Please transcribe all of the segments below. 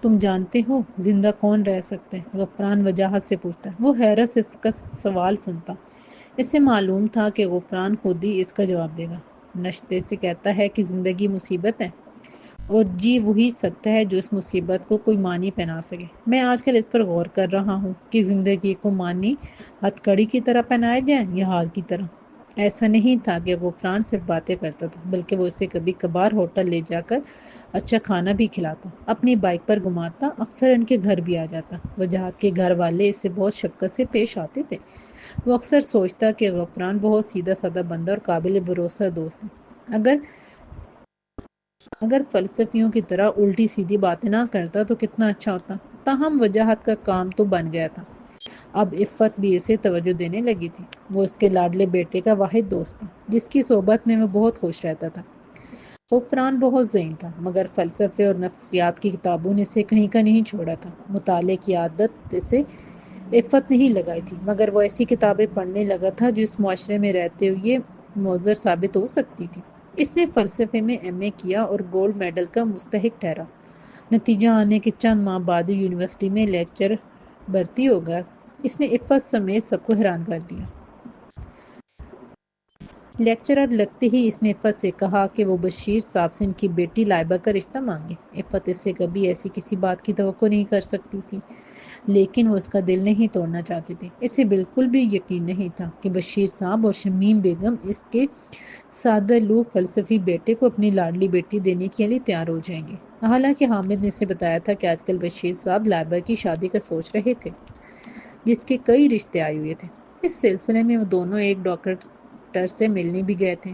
تم جانتے ہو زندہ کون رہ سکتے ہیں؟ غفران وجاہت سے پوچھتا ہے۔ وہ حیرت سے اس کا سوال سنتا۔ اسے معلوم تھا کہ غفران خود ہی اس کا جواب دے گا۔ نشتے سے کہتا ہے کہ زندگی مصیبت ہے، اور جی وہی سکتا ہے جو اس مصیبت کو کوئی معنی پہنا سکے۔ میں آج کل اس پر غور کر رہا ہوں کہ زندگی کو معنی ہتھ کڑی کی طرح پہنائے جائیں یا ہار کی طرح۔ ایسا نہیں تھا کہ غفران صرف باتیں کرتا تھا، بلکہ وہ اسے کبھی کبھار ہوٹل لے جا کر اچھا کھانا بھی کھلاتا، اپنی بائک پر گھماتا، اکثر ان کے گھر بھی آ جاتا۔ وجاہت کے گھر والے اس سے بہت شفقت سے پیش آتے تھے۔ وہ اکثر سوچتا کہ غفران بہت سیدھا سادہ بندہ اور قابل بھروسہ دوست ہے۔ اگر فلسفیوں کی طرح الٹی سیدھی باتیں نہ کرتا تو کتنا اچھا ہوتا۔ تاہم وجاہت کا کام تو بن گیا تھا۔ اب عفت بھی اسے توجہ دینے لگی تھی۔ وہ اس کے لاڈلے بیٹے کا واحد دوست تھا، جس کی صحبت میں وہ بہت خوش رہتا تھا۔ غفران بہت ذہین تھا، مگر فلسفے اور نفسیات کی کتابوں نے اسے کہیں کا نہیں چھوڑا تھا۔ مطالعے کی عادت اسے عفت نہیں لگائی تھی، مگر وہ ایسی کتابیں پڑھنے لگا تھا جو اس معاشرے میں رہتے ہوئے مؤثر ثابت ہو سکتی تھی۔ اس نے فلسفے میں ایم اے کیا اور گولڈ میڈل کا مستحق ٹھہرا۔ نتیجہ آنے کے چند ماہ بعد یونیورسٹی میں لیکچر بھرتی ہو گیا۔ اس نے عفت سمیت سب کو حیران کر دیا۔ لیکچرر لگتے ہی اس نے عفت سے کہا کہ وہ بشیر صاحب سے ان کی بیٹی لائبہ کا رشتہ مانگے۔ عفت اس سے کبھی ایسی کسی بات کی توقع نہیں کر سکتی تھی، لیکن وہ اس کا دل نہیں توڑنا چاہتی تھی۔ اسے بالکل بھی یقین نہیں تھا کہ بشیر صاحب اور شمیم بیگم اس کے سادہ لوح فلسفی بیٹے کو اپنی لاڈلی بیٹی دینے کے لیے تیار ہو جائیں گے۔ حالانکہ حامد نے اسے بتایا تھا کہ آج کل بشیر صاحب لائبہ کی شادی کا سوچ رہے تھے، جس کے کئی رشتے آئے ہوئے تھے۔ اس سلسلے میں وہ دونوں ایک ڈاکٹر سے ملنے بھی گئے تھے۔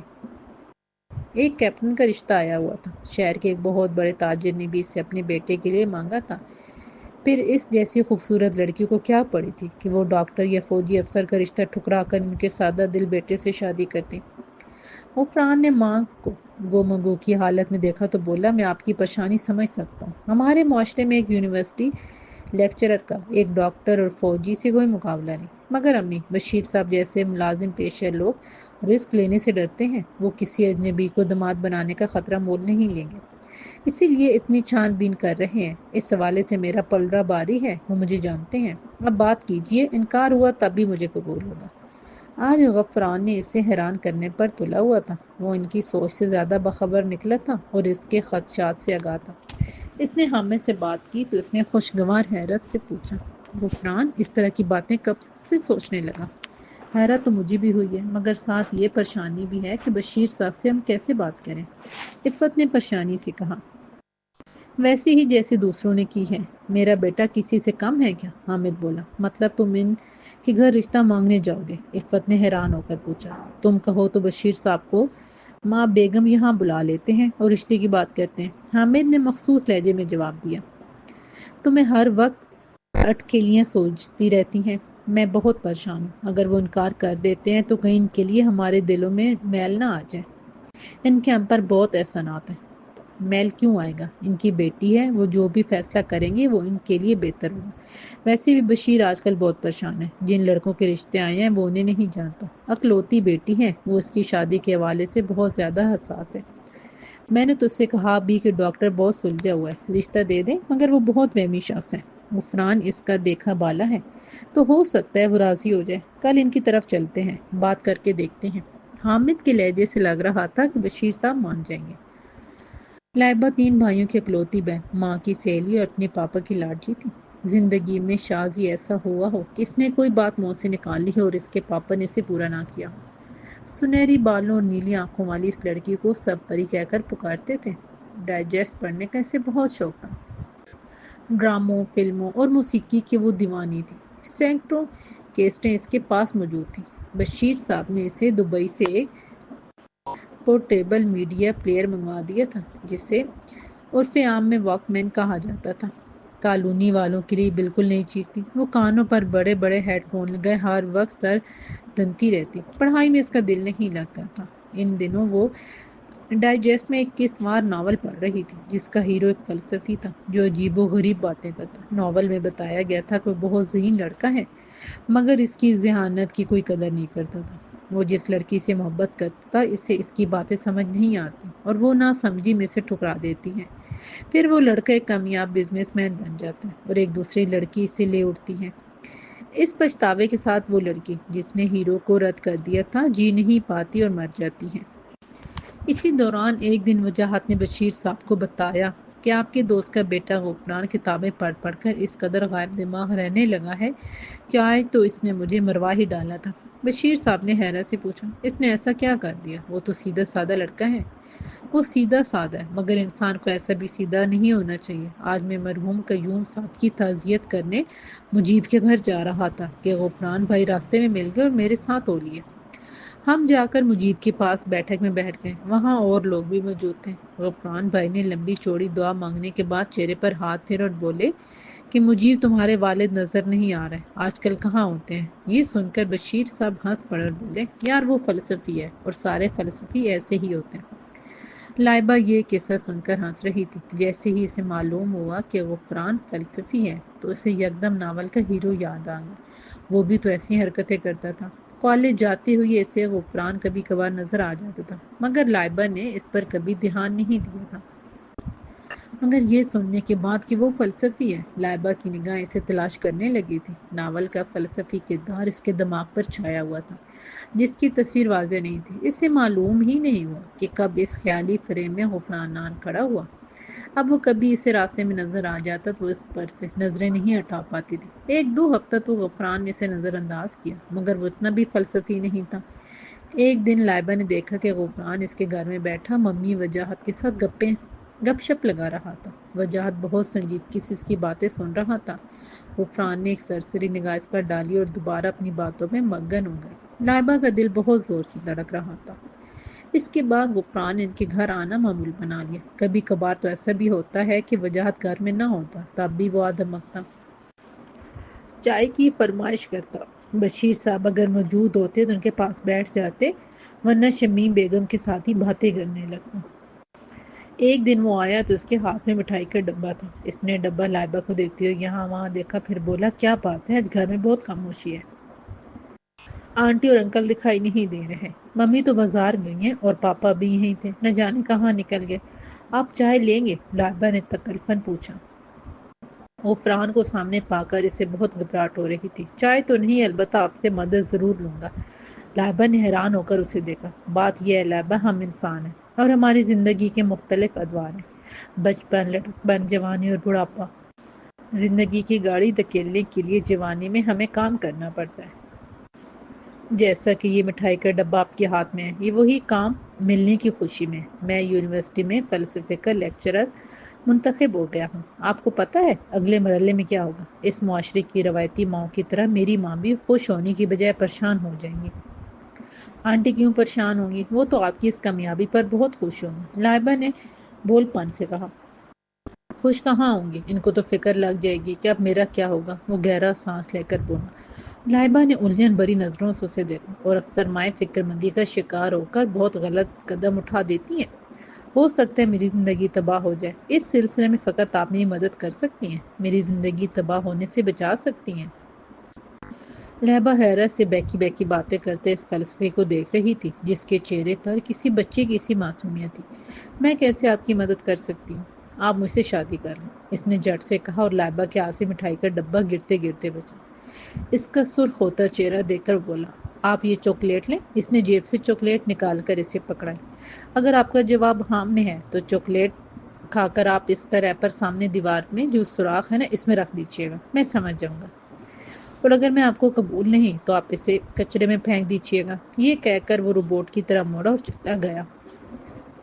ایک کیپٹن کا رشتہ آیا ہوا تھا۔ شہر کے ایک بہت بڑے تاجر نے بھی اسے اپنے بیٹے کے لیے مانگا تھا۔ پھر اس جیسی خوبصورت لڑکی کو کیا پڑی تھی کہ وہ ڈاکٹر یا فوجی افسر کا رشتہ ٹھکرا کر ان کے سادہ دل بیٹے سے شادی کرتی۔ غفران نے ماں کو گو کی حالت میں دیکھا تو بولا، میں آپ کی پریشانی سمجھ سکتا ہوں۔ ہمارے معاشرے میں ایک یونیورسٹی لیکچرر کا ایک ڈاکٹر اور فوجی سے کوئی مقابلہ نہیں۔ مگر امی، بشیر صاحب جیسے ملازم پیشہ لوگ رسک لینے سے ڈرتے ہیں۔ وہ کسی اجنبی کو داماد بنانے کا خطرہ مول نہیں لیں گے، اسی لیے اتنی چھان بین کر رہے ہیں۔ اس حوالے سے میرا پلڑا باری ہے، وہ مجھے جانتے ہیں۔ اب بات کیجئے، انکار ہوا تب بھی مجھے قبول ہوگا۔ آج غفران نے اسے حیران کرنے پر تلا ہوا تھا۔ وہ ان کی سوچ سے زیادہ باخبر نکلا تھا اور اس کے خدشات سے آگاہ تھا۔ اس نے حامد سے بات کی تو اس نے خوشگوار حیرت سے پوچھا، غفران اس طرح کی باتیں کب سے سوچنے لگا؟ حیرت تو مجھے بھی ہوئی ہے، مگر ساتھ یہ پریشانی بھی ہے کہ بشیر صاحب سے ہم کیسے بات کریں۔ عفت نے پریشانی سے کہا، ویسے ہی جیسے دوسروں نے کی ہے۔ میرا بیٹا کسی سے کم ہے کیا؟ حامد بولا، مطلب تم ان کے گھر رشتہ مانگنے جاؤ گے؟ عفت نے حیران ہو کر پوچھا۔ تم کہو تو بشیر صاحب کو ماں بیگم یہاں بلا لیتے ہیں اور رشتے کی بات کرتے ہیں۔ حامد نے مخصوص لہجے میں جواب دیا، تمہیں ہر وقت اٹکلیاں سوچتی رہتی ہیں۔ میں بہت پریشان ہوں۔ اگر وہ انکار کر دیتے ہیں تو کہیں ان کے لیے ہمارے دلوں میں میل نہ آ جائے۔ ان کے ہم پر بہت احسانات ہیں۔ میل کیوں آئے گا؟ ان کی بیٹی ہے، وہ جو بھی فیصلہ کریں گے وہ ان کے لیے بہتر ہوگا۔ ویسے بھی بشیر آج کل بہت پریشان ہے۔ جن لڑکوں کے رشتے آئے ہیں وہ انہیں نہیں جانتا۔ اکلوتی بیٹی ہے، وہ اس کی شادی کے حوالے سے بہت زیادہ حساس ہے۔ میں نے تو اس سے کہا بھی کہ ڈاکٹر بہت سلجھا ہوا ہے، رشتہ دے دیں، مگر وہ بہت وہمی شخص ہے۔ غفران اس کا دیکھا بالا ہے، تو ہو سکتا ہے وہ راضی ہو جائے۔ کل ان کی طرف چلتے ہیں، بات کر کے دیکھتے ہیں۔ حامد کے لہجے سے لگ رہا تھا کہ بشیر صاحب مان جائیں گے۔ لائبہ 3 بھائیوں کی اکلوتی بہن، ماں کی سہیلی اور اپنے پاپا کی لاڈلی تھی۔ زندگی میں شاذ ہی ایسا ہوا ہو کہ اس نے کوئی بات منہ سے نکال لی اور اس کے پاپا نے اسے پورا نہ کیا ہو۔ سنہری بالوں اور نیلی آنکھوں والی اس لڑکی کو سب پری کہہ کر پکارتے تھے۔ ڈائجسٹ پڑھنے کا اسے بہت شوق تھا۔ ڈراموں، فلموں اور موسیقی کی وہ دیوانی تھی۔ سینکڑوں کیسٹیں اس کے پاس موجود تھیں۔ بشیر صاحب نے اسے دبئی سے ایک پورٹیبل میڈیا پلیئر منگوا دیا تھا، جسے عرف عام میں واک مین کہا جاتا تھا۔ کالونی والوں کے لیے بالکل نئی چیز تھی۔ وہ کانوں پر بڑے بڑے ہیڈ فون لگائے ہر وقت سر دنتی رہتی۔ پڑھائی میں اس کا دل نہیں لگتا تھا۔ ان دنوں وہ ڈائجسٹ میں ایک قسط وار ناول پڑھ رہی تھی، جس کا ہیرو ایک فلسفی تھا جو عجیب و غریب باتیں کرتا۔ ناول میں بتایا گیا تھا کہ وہ بہت ذہین لڑکا ہے، مگر اس کی ذہانت کی کوئی قدر نہیں کرتا تھا۔ وہ جس لڑکی سے محبت کرتا، اسے اس کی باتیں سمجھ نہیں آتی اور وہ نہ سمجھی میں سے ٹھکرا دیتی ہیں۔ پھر وہ لڑکا ایک کامیاب بزنس مین بن جاتا ہے اور ایک دوسری لڑکی اسے لے اٹھتی ہے۔ اس پچھتاوے کے ساتھ وہ لڑکی جس نے ہیرو کو رد کر دیا تھا جی نہیں پاتی اور مر جاتی ہے۔ اسی دوران ایک دن وجاہت نے بشیر صاحب کو بتایا کہ آپ کے دوست کا بیٹا غفران کتابیں پڑھ پڑھ کر اس قدر غائب دماغ رہنے لگا ہے کہ آج تو اس نے مجھے مروا ہی ڈالا تھا۔ بشیر صاحب نے حیرت سے پوچھا، اس نے ایسا کیا کر دیا؟ وہ تو سیدھا سادہ لڑکا ہے۔ وہ سیدھا سادہ ہے، مگر انسان کو ایسا بھی سیدھا نہیں ہونا چاہیے۔ آج میں مرحوم قیوم صاحب کی تعزیت کرنے مجیب کے گھر جا رہا تھا کہ غفران بھائی راستے میں مل گئے اور میرے ساتھ ہو لیے۔ ہم جا کر مجیب کے پاس بیٹھک میں بیٹھ گئے، وہاں اور لوگ بھی موجود تھے۔ غفران بھائی نے لمبی چوڑی دعا مانگنے کے بعد چہرے پر ہاتھ پھیر اور بولے کہ مجیب تمہارے والد نظر نہیں آ رہے، آج کل کہاں ہوتے ہیں؟ یہ سن کر بشیر صاحب ہنس پڑے اور بولے، یار وہ فلسفی ہے اور سارے فلسفی ایسے ہی ہوتے ہیں۔ لائبہ یہ قصہ سن کر ہنس رہی تھی۔ جیسے ہی اسے معلوم ہوا کہ غفران فلسفی ہے تو اسے یکدم ناول کا ہیرو یاد آ گیا۔ وہ بھی تو ایسی حرکتیں کرتا تھا۔ کالج جاتے ہوئے اسے غفران کبھی کبھار نظر آ جاتا تھا، مگر لائبہ نے اس پر کبھی دھیان نہیں دیا تھا۔ مگر یہ سننے کے بعد کہ وہ فلسفی ہے، لائبہ کی نگاہ اسے تلاش کرنے لگی تھی۔ ناول کا فلسفی کردار اس کے دماغ پر چھایا ہوا تھا، جس کی تصویر واضح نہیں تھی۔ اسے معلوم ہی نہیں ہوا کہ کب اس خیالی فریم میں غفران آن کھڑا ہوا۔ اب وہ کبھی اسے راستے میں نظر آ جاتا تو اس پر سے نظریں نہیں ہٹا پاتی تھی۔ ایک دو ہفتہ تو غفران نے اسے نظر انداز کیا، مگر وہ اتنا بھی فلسفی نہیں تھا۔ ایک دن لائبہ نے دیکھا کہ غفران اس کے گھر میں بیٹھا ممی وجاہت کے ساتھ گپ شپ لگا رہا تھا۔ وجاہت بہت سنجیدگی سے اس کی باتیں سن رہا تھا۔ غفران نے ایک سرسری نگاہ اس پر ڈالی اور دوبارہ اپنی باتوں میں مگن ہو گیا۔ لائبہ کا دل بہت زور سے دھڑک رہا تھا۔ اس کے بعد غفران ان کے گھر آنا معمول بنا لیا۔ کبھی کبھار تو ایسا بھی ہوتا ہے کہ وجاہت گھر میں نہ ہوتا، تب بھی وہ دھمکتا، چائے کی فرمائش کرتا۔ بشیر صاحب اگر موجود ہوتے تو ان کے پاس بیٹھ جاتے، ورنہ شمیم بیگم کے ساتھ ہی باتیں کرنے لگتا۔ ایک دن وہ آیا تو اس کے ہاتھ میں مٹھائی کا ڈبہ تھا۔ اس نے ڈبہ لائبہ کو دیکھتے ہوئے یہاں وہاں دیکھا، پھر بولا، کیا بات ہے، آج گھر میں بہت خاموشی ہے؟ آنٹی اور انکل دکھائی نہیں دے رہے، ممی تو بازار گئی ہیں اور پاپا بھی یہیں تھے، نہ جانے کہاں نکل گئے۔ آپ چائے لیں گے؟ لائبہ نے تکلفاً پوچھا۔ غفران کو سامنے پا کر اسے بہت گھبراہٹ ہو رہی تھی۔ چائے تو نہیں، البتہ آپ سے مدد ضرور لوں گا۔ لائبہ نے حیران ہو کر اسے دیکھا۔ بات یہ ہے لائبہ، ہم انسان ہیں اور ہماری زندگی کے مختلف ادوار ہیں، بچپن، لڑکپن، جوانی اور بڑھاپا۔ زندگی کی گاڑی دھکیلنے کے لیے جوانی میں ہمیں کام کرنا پڑتا ہے۔ جیسا کہ یہ مٹھائی کا ڈبہ آپ کے ہاتھ میں ہے، یہ وہی کام ملنے کی خوشی میں۔ میں یونیورسٹی میں فلسفے کا لیکچرر منتخب ہو گیا ہوں۔ آپ کو پتہ ہے اگلے مرحلے میں کیا ہوگا؟ اس معاشرے کی روایتی ماؤں کی طرح میری ماں بھی خوش ہونے کی بجائے پریشان ہو جائیں گی۔ آنٹی کیوں پریشان ہوں گی؟ وہ تو آپ کی اس کامیابی پر بہت خوش ہوں گی، لائبہ نے بول پن سے کہا۔ خوش کہاں ہوں گی، ان کو تو فکر لگ جائے گی کہ اب میرا کیا ہوگا۔ وہ گہرا سانس لے کر بولا۔ لائبہ نے الجھن بھری نظروں سے اسے دیکھا، اور اکثر مائیں فکر مندی کا شکار ہو کر بہت غلط قدم اٹھا دیتی ہیں۔ ہو سکتا ہے میری زندگی تباہ ہو جائے، اس سلسلے میں فقط آپ میری مدد کر سکتی ہیں، میری زندگی تباہ ہونے سے بچا سکتی ہیں۔ لائبہ حیرت سے بیکی بیکی باتیں کرتے اس فلسفی کو دیکھ رہی تھی، جس کے چہرے پر کسی بچے کی سی معصومیت تھی۔ میں کیسے آپ کی مدد کر سکتی ہوں؟ آپ مجھ سے شادی کر لیں، اس نے جھٹ سے کہا، اور لائبہ کے ہاتھ سے مٹھائی کا ڈبہ گرتے گرتے بچا۔ اس کا سرخ ہوتا چہرہ دیکھ کر بولا، آپ یہ چاکلیٹ لیں۔ اس نے جیب سے چاکلیٹ نکال کر اسے پکڑائی۔ اگر آپ کا جواب ہاں میں ہے تو چاکلیٹ کھا کر آپ اس کا ریپر سامنے دیوار میں جو سوراخ ہے نا، اس میں رکھ دیجیے گا، میں سمجھ جاؤں گا۔ اور اگر میں آپ کو قبول نہیں تو آپ اسے کچرے میں پھینک دیجیے گا۔ یہ کہہ کر وہ روبوٹ کی طرح موڑا اور چلا گیا،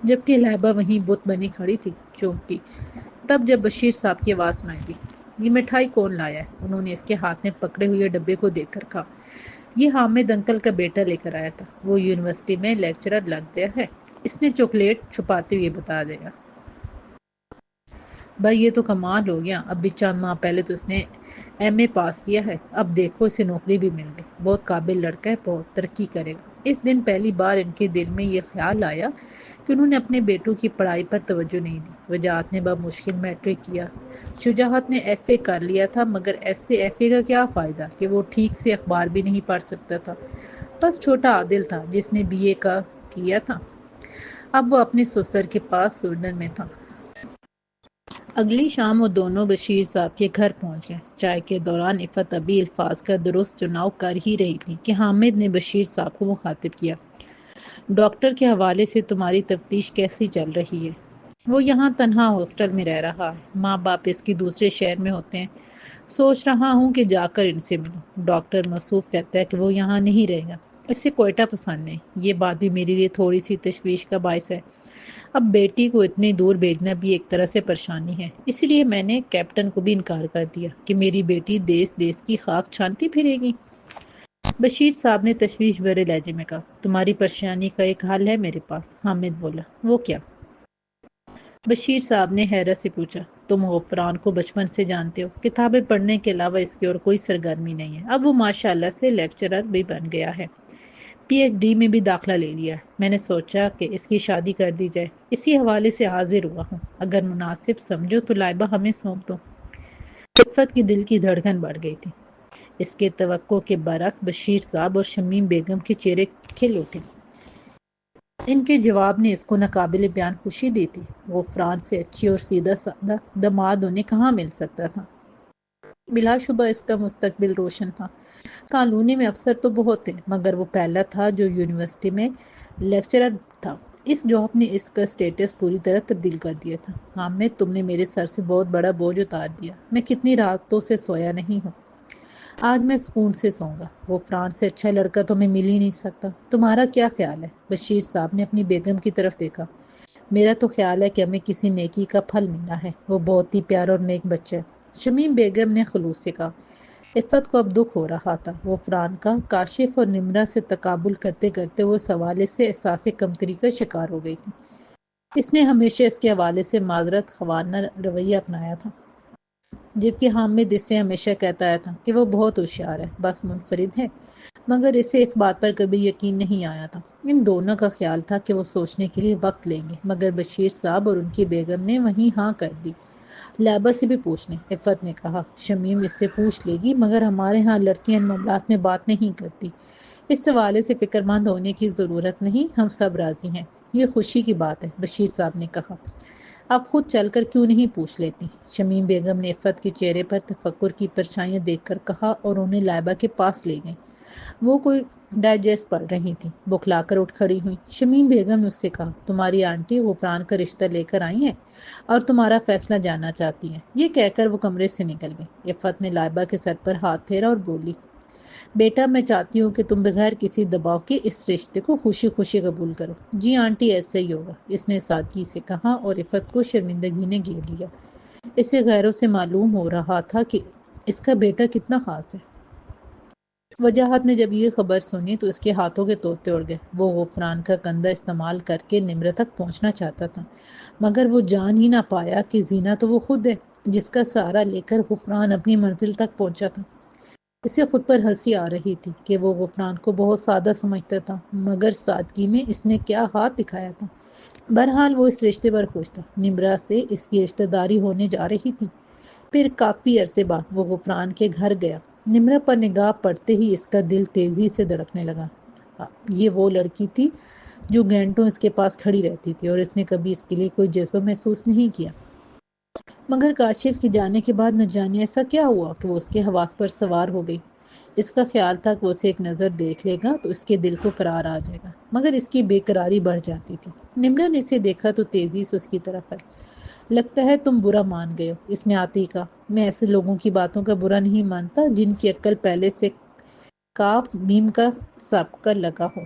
جبکہ لائبہ وہیں بت بنی کھڑی تھی، چونکی۔ تب جب بشیر صاحب کی آواز سنائی دی، یہ مٹھائی کون لایا ہے؟ انہوں نے اس کے ہاتھ میں پکڑے ہوئے ڈبے کو دیکھ کر کہا، یہ حامد انکل کا بیٹا لے کر آیا تھا، وہ یونیورسٹی میں لیکچرر لگ گیا ہے، اس نے چاکلیٹ چھپاتے ہوئے بتا دیا۔ بھائی یہ تو کمال ہو گیا، اب بھی چند ماہ پہلے تو اس نے ایم اے پاس کیا ہے، اب دیکھو اسے نوکری بھی مل گئی، بہت قابل لڑکا ہے، بہت ترقی کرے گا۔ اس دن پہلی بار ان کے دل میں یہ خیال آیا کہ انہوں نے اپنے بیٹوں کی پڑھائی پر توجہ نہیں دی۔ وجاہت نے بمشکل میٹرک کیا، شجاعت نے ایف اے کر لیا تھا، مگر ایسے ایف اے کا کیا فائدہ کہ وہ ٹھیک سے اخبار بھی نہیں پڑھ سکتا تھا۔ بس چھوٹا عادل تھا جس نے بی اے کا کیا تھا، اب وہ اپنے سسر کے پاس سویڈن میں تھا۔ اگلی شام وہ دونوں بشیر صاحب کے گھر پہنچ گئے۔ چائے کے دوران عفت ابھی الفاظ کا درست چناؤ کر ہی رہی تھی کہ حامد نے بشیر صاحب کو مخاطب کیا۔ ڈاکٹر کے حوالے سے تمہاری تفتیش کیسی چل رہی ہے؟ وہ یہاں تنہا ہاسٹل میں رہ رہا ہے، ماں باپ اس کی دوسرے شہر میں ہوتے ہیں، سوچ رہا ہوں کہ جا کر ان سے ملوں۔ ڈاکٹر موصوف کہتا ہے کہ وہ یہاں نہیں رہے گا، اسے کوئٹہ پسند نہیں۔ یہ بات بھی میرے لیے تھوڑی سی تشویش کا باعث ہے۔ اب بیٹی کو اتنی دور بھیجنا بھی ایک طرح سے پریشانی ہے، اسی لیے میں نے کیپٹن کو بھی انکار کر دیا کہ میری بیٹی دیس دیس کی خاک چھانتی پھرے گی۔ بشیر صاحب نے تشویش بھرے لہجے میں کہا، تمہاری پریشانی کا ایک حل ہے میرے پاس۔ حامد بولا، وہ کیا؟ بشیر صاحب نے حیرت سے پوچھا، تم غفران کو بچپن سے جانتے ہو، کتابیں پڑھنے کے علاوہ اس کی اور کوئی سرگرمی نہیں ہے۔ اب وہ ماشاءاللہ سے لیکچرر بھی بن گیا ہے، پی ایچ ڈی میں بھی داخلہ لے لیا ہے۔ میں نے سوچا کہ اس کی شادی کر دی جائے، اسی حوالے سے حاضر ہوا ہوں، اگر مناسب سمجھو تو لائبہ ہمیں سونپ دو۔ عفت کی دل کی دھڑکن بڑھ گئی تھی۔ اس کے توقع کے برعکس بشیر صاحب اور شمیم بیگم کے چہرے کھل اٹھے۔ ان کے جواب نے اس کو ناقابل بیان خوشی دی تھی۔ غفران سے اچھی اور سیدھا سادہ داماد انہیں کہاں مل سکتا تھا؟ بلا شبہ اس کا مستقبل روشن تھا۔ کالونی میں افسر تو بہت تھے، مگر وہ پہلا تھا جو یونیورسٹی میں لیکچرر تھا۔ اس جاب نے اس کا سٹیٹس پوری طرح تبدیل کر دیا تھا۔ حامد، تم نے میرے سر سے بہت بڑا بوجھ اتار دیا، میں کتنی راتوں سے سویا نہیں ہوں، آج میں سکون سے سوں گا۔ غفران سے اچھا لڑکا تو میں مل ہی نہیں سکتا۔ تمہارا کیا خیال ہے؟ بشیر صاحب نے اپنی بیگم کی طرف دیکھا۔ میرا تو خیال ہے کہ ہمیں کسی نیکی کا پھل ملا ہے، وہ بہت ہی پیارا اور نیک بچہ ہے۔ شمیم بیگم نے خلوص سے کہا۔ عفت کو اب دکھ ہو رہا تھا، غفران کا کاشف اور نمرہ سے تقابل کرتے کرتے وہ اس حوالے سے احساس کمتری کا شکار ہو گئی تھی۔ اس نے ہمیشہ اس کے حوالے سے معذرت خواہانہ رویہ اپنایا تھا، جبکہ حامد اس سے ہمیشہ کہتا آیا تھا کہ وہ بہت ہوشیار ہے، بس منفرد ہے، مگر اسے اس بات پر کبھی یقین نہیں آیا تھا۔ ان دونوں کا خیال تھا کہ وہ سوچنے کے لیے وقت لیں گے، مگر بشیر صاحب اور ان کی بیگم نے وہیں ہاں کر دی۔ لائبہ سے بھی پوچھ لیں، عفت نے کہا۔ شمیم اس سے پوچھ لے گی، مگر ہمارے ہاں لڑکیاں ان معاملات میں بات نہیں کرتی۔ اس حوالے سے فکر مند ہونے کی ضرورت نہیں، ہم سب راضی ہیں۔ یہ خوشی کی بات ہے، بشیر صاحب نے کہا۔ آپ خود چل کر کیوں نہیں پوچھ لیتی؟ شمیم بیگم نے عفت کے چہرے پر تفکر کی پرچھائیاں دیکھ کر کہا اور انہیں لائبہ کے پاس لے گئیں۔ وہ کوئی ڈائجسٹ پڑھ رہی تھی، بکھلا کر اٹھ کھڑی ہوئی۔ شمیم بیگم نے اس سے کہا، تمہاری آنٹی غفران کا رشتہ لے کر آئی ہیں اور تمہارا فیصلہ جاننا چاہتی ہیں۔ یہ کہہ کر وہ کمرے سے نکل گئی۔ عفت نے لائبہ کے سر پر ہاتھ پھیرا اور بولی، بیٹا میں چاہتی ہوں کہ تم بغیر کسی دباؤ کے اس رشتے کو خوشی خوشی قبول کرو۔ جی آنٹی، ایسا ہی ہوگا، اس نے سادگی سے کہا اور عفت کو شرمندگی نے گھیر لیا۔ اسے غیروں سے معلوم ہو رہا تھا کہ اس کا بیٹا کتنا خاص ہے۔ وجاہت نے جب یہ خبر سنی تو اس کے ہاتھوں کے طوطے اڑ گئے۔ وہ غفران کا کندھا استعمال کر کے نمرہ تک پہنچنا چاہتا تھا، مگر وہ جان ہی نہ پایا کہ زینہ تو وہ خود ہے جس کا سہارا لے کر غفران اپنی منزل تک پہنچا تھا۔ اسے خود پر ہنسی آ رہی تھی کہ وہ غفران کو بہت سادہ سمجھتا تھا، مگر سادگی میں اس نے کیا ہاتھ دکھایا تھا۔ بہرحال وہ اس رشتے پر خوش تھا، نمرہ سے اس کی رشتہ داری ہونے جا رہی تھی۔ پھر کافی عرصے بعد وہ غفران کے گھر گیا۔ نمرہ پر نگاہ پڑتے ہی اس کا دل تیزی سے دھڑکنے لگا۔ یہ وہ لڑکی تھی جو گھنٹوں اس کے پاس کھڑی رہتی تھی اور اس نے کبھی اس کے لیے کوئی جذبہ محسوس نہیں کیا۔ مگر کاشف کے جانے کے بعد نہ جانے ایسا کیا ہوا کہ وہ اس کے حواس پر سوار ہو گئی۔ اس کا خیال تھا کہ وہ اسے ایک نظر دیکھ لے گا تو اس کے دل کو قرار آ جائے گا، مگر اس کی بے قراری بڑھ جاتی تھی۔ نمرہ نے اسے دیکھا تو تیزی سے اس کی طرف آئی۔ لگتا ہے تم برا مان گئے ہو، اس نے آتے ہی کہا۔ میں ایسے لوگوں کی باتوں کا برا نہیں مانتا جن کی عقل پہلے سے کاف میم کا سابقہ لگا ہو۔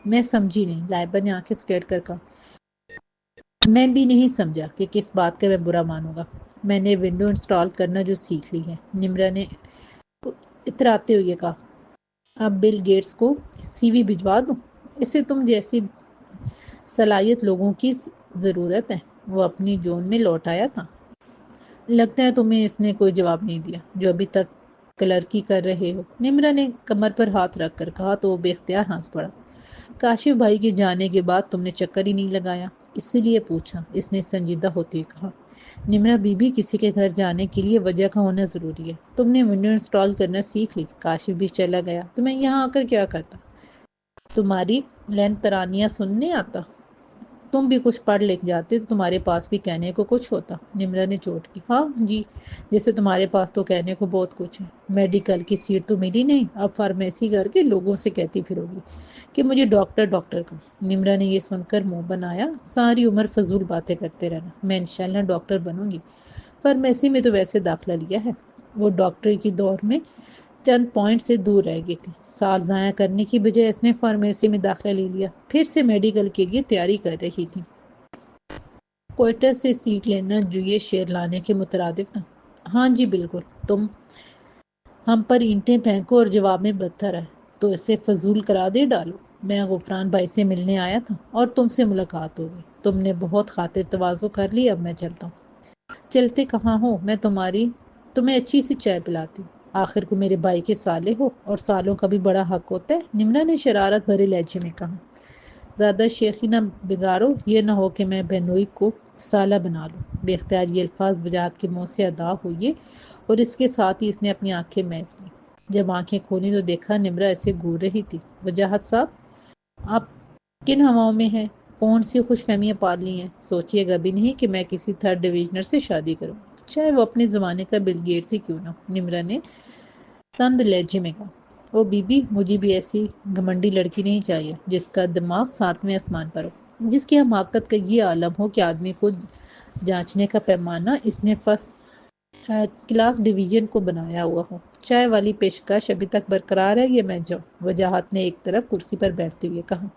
میں سمجھی نہیں، لائبہ نے آنکھیں سکیٹ کر کہا۔ میں بھی نہیں سمجھا کہ کس بات کا میں برا مانوں گا۔ میں نے ونڈو انسٹال کرنا جو سیکھ لی ہے، نمرہ نے اتراتے ہوئے کہا۔ اب بل گیٹس کو سی وی بھجوا دوں؟ اسے تم جیسی صلاحیت لوگوں کی ضرورت ہے، وہ اپنی جون میں لوٹ آیا تھا۔ لگتا ہے تمہیں اس نے کوئی جواب نہیں دیا جو ابھی تک کلرکی کر رہے ہو، نمرہ نے کمر پر ہاتھ رکھ کر کہا تو وہ بے اختیار ہنس پڑا۔ کاشف بھائی کے جانے کے بعد تم نے چکر ہی نہیں لگایا، اسی لیے پوچھا، اس نے سنجیدہ ہوتے ہوئے کہا۔ نمرہ بی بی، کسی کے گھر جانے کے لیے وجہ کا ہونا ضروری ہے۔ تم نے ونڈو انسٹال کرنا سیکھ لی، کاشف بھی چلا گیا، تو میں یہاں آ کر کیا کرتا؟ تمہاری لین ترانیاں سننے آتا۔ تم بھی کچھ پڑھ لکھ جاتے تو تمہارے پاس بھی کہنے کو کچھ ہوتا۔ نمرا نے چوٹ کی۔ ہاں جی، جیسے تمہارے پاس تو کہنے کو بہت کچھ ہے۔ میڈیکل کی سیٹ تو ملی نہیں، اب فارمیسی کر کے لوگوں سے کہتی پھرو گی کہ مجھے ڈاکٹر ڈاکٹر کا۔ نمرا نے یہ سن کر منہ بنایا، ساری عمر فضول باتیں کرتے رہنا، میں انشاءاللہ ڈاکٹر بنوں گی۔ فارمیسی میں تو ویسے داخلہ لیا ہے۔ وہ ڈاکٹر کی دوڑ میں چند پوائنٹ سے دور رہ گئی تھی۔ سال ضائع کرنے کی بجائے اس نے فارمیسی میں داخلہ لے لیا، پھر سے میڈیکل کے لیے تیاری کر رہی تھی۔ کوئٹہ سے سیٹ لینا جو یہ شعر لانے کے مترادف تھا۔ ہاں جی بالکل، تم ہم پر اینٹیں پھینکو اور جواب میں پتھر ہے تو اسے فضول کرا دے ڈالو۔ میں غفران بھائی سے ملنے آیا تھا اور تم سے ملاقات ہو گئی۔ تم نے بہت خاطر تواضع کر لی، اب میں چلتا ہوں۔ چلتے کہاں ہو، میں تمہیں اچھی سی چائے پلاتی ہوں۔ آخر کو میرے بھائی کے سالے ہو اور سالوں کا بھی بڑا حق ہوتا ہے، نمرا نے شرارت بھرے لہجے میں کہا۔ زیادہ شیخی نہ بگاڑو، یہ نہ ہو کہ میں بہنوئی کو سالہ بنا لوں۔ بے اختیار یہ الفاظ وجاہت کے منہ سے ادا ہوئے اور اس کے ساتھ ہی اس نے اپنی آنکھیں میچ لی۔ جب آنکھیں کھولی تو دیکھا نمرا ایسے گور رہی تھی۔ وجاہت صاحب، آپ کن ہواؤں میں ہیں؟ کون سی خوش فہمیاں پال لی ہیں؟ سوچیے گا بھی نہیں کہ میں کسی تھرڈ ڈویژنر سے شادی کروں، چاہے وہ اپنے زمانے کا بل گیٹس ہی کیوں نہ ہو۔ نمرا نے تند لہجے میں کہا۔ او بی بی، مجھے بھی ایسی گھمنڈی لڑکی نہیں چاہیے جس کا دماغ ساتویں آسمان پر ہو، جس کی حماقت کا یہ عالم ہو کہ آدمی کو جانچنے کا پیمانہ اس نے فرسٹ کلاس ڈویژن کو بنایا ہوا ہو۔ چائے والی پیشکش ابھی تک برقرار ہے یا میں جاؤں؟ وجاہت نے ایک طرف کرسی پر بیٹھتے ہوئے کہا۔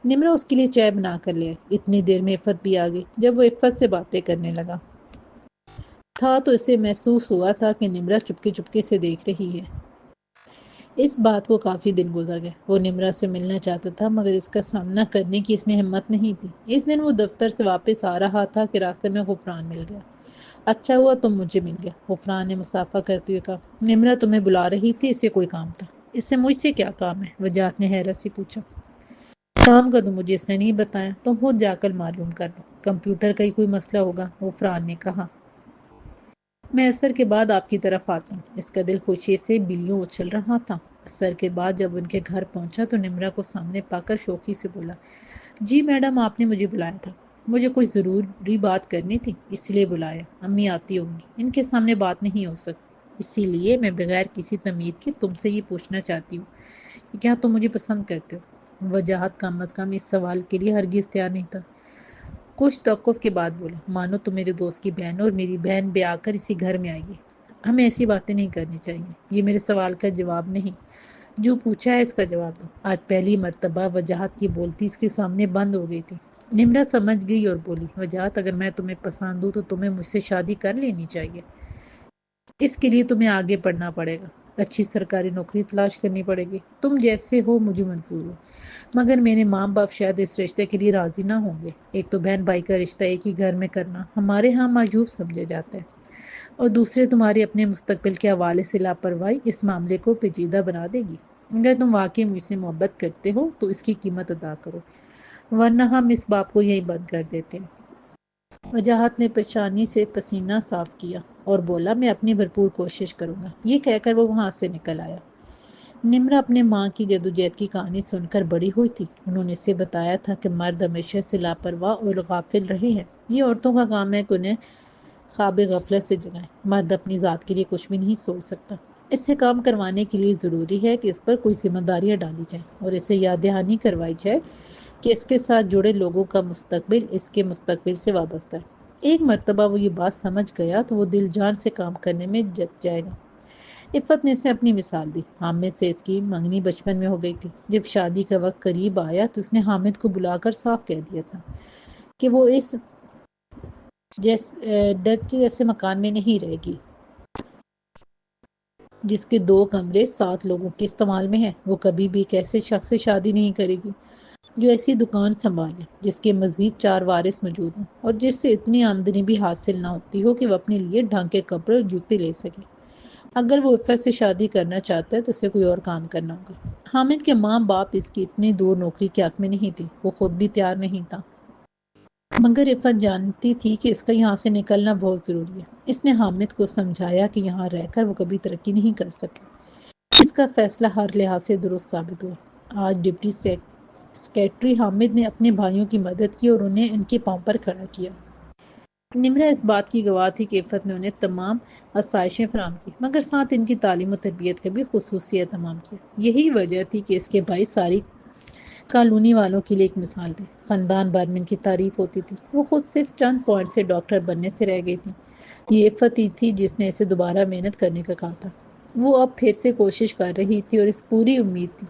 نمرا اس کے لیے چائے بنا کر لے آئی۔ اتنی دیر میں عفت بھی آ گئی۔ جب وہ عفت سے باتیں کرنے لگا تھا تو اسے محسوس ہوا تھا کہ نمرا چپکے چپکے سے دیکھ رہی ہے۔ اس بات کو کافی دن گزر گئے۔ وہ نمرا سے ملنا چاہتا تھا مگر اس کا سامنا کرنے کی اس میں ہمت نہیں تھی۔ اس دن وہ دفتر سے واپس آ رہا تھا کہ راستے میں غفران مل گیا۔ اچھا ہوا تم مجھے مل گیا، غفران نے مصافحہ کرتے ہوئے کہا۔ نمرا تمہیں بلا رہی تھی، اسے کوئی کام تھا؟ اس سے مجھ سے کیا کام ہے؟ وجاہت نے حیرت سے پوچھا۔ کام کا تو مجھے اس نے نہیں بتایا، تم خود جا کر معلوم کر لو۔ کمپیوٹر کا ہی کوئی مسئلہ ہوگا، غفران نے کہا۔ میں عصر کے بعد آپ کی طرف آتا ہوں۔ اس کا دل خوشی سے بلیوں اچھل رہا تھا۔ عصر کے بعد جب ان کے گھر پہنچا تو نمرا کو سامنے پا کر شوخی سے بولا، جی میڈم، آپ نے مجھے بلایا تھا۔ مجھے کوئی ضروری بات کرنی تھی، اس لیے بلایا۔ امی آتی ہوں گی، ان کے سامنے بات نہیں ہو سکتی، اسی لیے میں بغیر کسی تمہید کے تم سے یہ پوچھنا چاہتی ہوں کہ کیا تم مجھے پسند کرتے ہو؟ وجاہت کم از کم اس سوال کے لیے ہرگز تیار نہیں تھا۔ کچھ توقف کے بعد بولا، مانو تم میرے دوست کی بہن ہو اور میری بہن بھی آ کر اسی گھر میں آئے گی۔ ہمیں ایسی باتیں نہیں کرنی چاہیے۔ یہ میرے سوال کا جواب نہیں، جو پوچھا ہے اس کا جواب دو۔ آج پہلی مرتبہ وجاہت کی بولتی اس کے سامنے بند ہو گئی تھی۔ نمرا سمجھ گئی اور بولی، وجاہت، اگر میں تمہیں پسند ہوں تو تمہیں مجھ سے شادی کر لینی چاہیے۔ اس کے لیے تمہیں آگے پڑھنا پڑے گا، اچھی سرکاری نوکری تلاش کرنی پڑے گی۔ تم جیسے ہو مجھے منظور ہو، مگر میرے ماں باپ شاید اس رشتے کے لیے راضی نہ ہوں گے۔ ایک تو بہن بھائی کا رشتہ ایک ہی گھر میں کرنا ہمارے ہاں معجوب سمجھا جاتا ہے، اور دوسرے تمہارے اپنے مستقبل کے حوالے سے لاپرواہی اس معاملے کو پیچیدہ بنا دے گی۔ اگر تم واقعی مجھ سے محبت کرتے ہو تو اس کی قیمت ادا کرو، ورنہ ہم اس باب کو یہیں بند کر دیتے ہیں۔ وجاہت نے پیشانی سے پسینہ صاف کیا اور بولا، میں اپنی بھرپور کوشش کروں گا۔ یہ کہہ کر وہ وہاں سے نکل آیا۔ نمرا اپنے ماں کی جدوجہد کی کہانی سن کر بڑی ہوئی تھی۔ انہوں نے اسے بتایا تھا کہ مرد ہمیشہ سے لاپرواہ اور غافل رہے ہیں، یہ عورتوں کا کام ہے کہ انہیں خواب غفلت سے جگائیں۔ مرد اپنی ذات کے لیے کچھ بھی نہیں سوچ سکتا۔ اس سے کام کروانے کے لیے ضروری ہے کہ اس پر کوئی ذمہ داریاں ڈالی جائیں اور اسے یاد دہانی کروائی جائے کہ اس کے ساتھ جڑے لوگوں کا مستقبل اس کے مستقبل سے وابستہ ہے۔ ایک مرتبہ وہ یہ بات سمجھ گیا تو وہ دل جان سے کام کرنے میں جت جائے گا۔ عفت نے اسے اپنی مثال دی۔ حامد سے اس کی منگنی بچپن میں ہو گئی تھی۔ جب شادی کا وقت قریب آیا تو اس نے حامد کو بلا کر صاف کہہ دیا تھا کہ وہ اس ڈگ کے ایسے مکان میں نہیں رہے گی جس کے 2 کمرے 7 لوگوں کے استعمال میں ہیں۔ وہ کبھی بھی ایک ایسے شخص سے شادی نہیں کرے گی جو ایسی دکان سنبھالے جس کے مزید 4 وارث موجود ہوں اور جس سے اتنی آمدنی بھی حاصل نہ ہوتی ہو کہ وہ اپنے لیے ڈھنگ کے کپڑے اور جوتے لے سکے۔ اگر وہ عفت سے شادی کرنا چاہتا ہے تو اسے کوئی اور کام کرنا ہوگا۔ حامد کے ماں باپ اس کی اتنی دور نوکری کے حق میں نہیں تھے، وہ خود بھی تیار نہیں تھا، مگر عفت جانتی تھی کہ اس کا یہاں سے نکلنا بہت ضروری ہے۔ اس نے حامد کو سمجھایا کہ یہاں رہ کر وہ کبھی ترقی نہیں کر سکے۔ اس کا فیصلہ ہر لحاظ سے درست ثابت ہوا۔ آج ڈپٹی سیکریٹری حامد نے اپنے بھائیوں کی مدد کی اور انہیں ان کے پاؤں پر کھڑا کیا۔ نمرہ اس بات کی گواہ تھی کہ عفت نے انہیں تمام آسائشیں فراہم کی، مگر ساتھ ان کی تعلیم و تربیت کا بھی خصوصی اہتمام کیا۔ یہی وجہ تھی کہ اس کے بھائی ساری کالونی والوں کے لیے ایک مثال تھے۔ خاندان بھر میں ان کی تعریف ہوتی تھی۔ وہ خود صرف چند پوائنٹ سے ڈاکٹر بننے سے رہ گئی تھی۔ یہ عفت ہی تھی جس نے اسے دوبارہ محنت کرنے کا کہا تھا۔ وہ اب پھر سے کوشش کر رہی تھی اور اس پوری امید تھی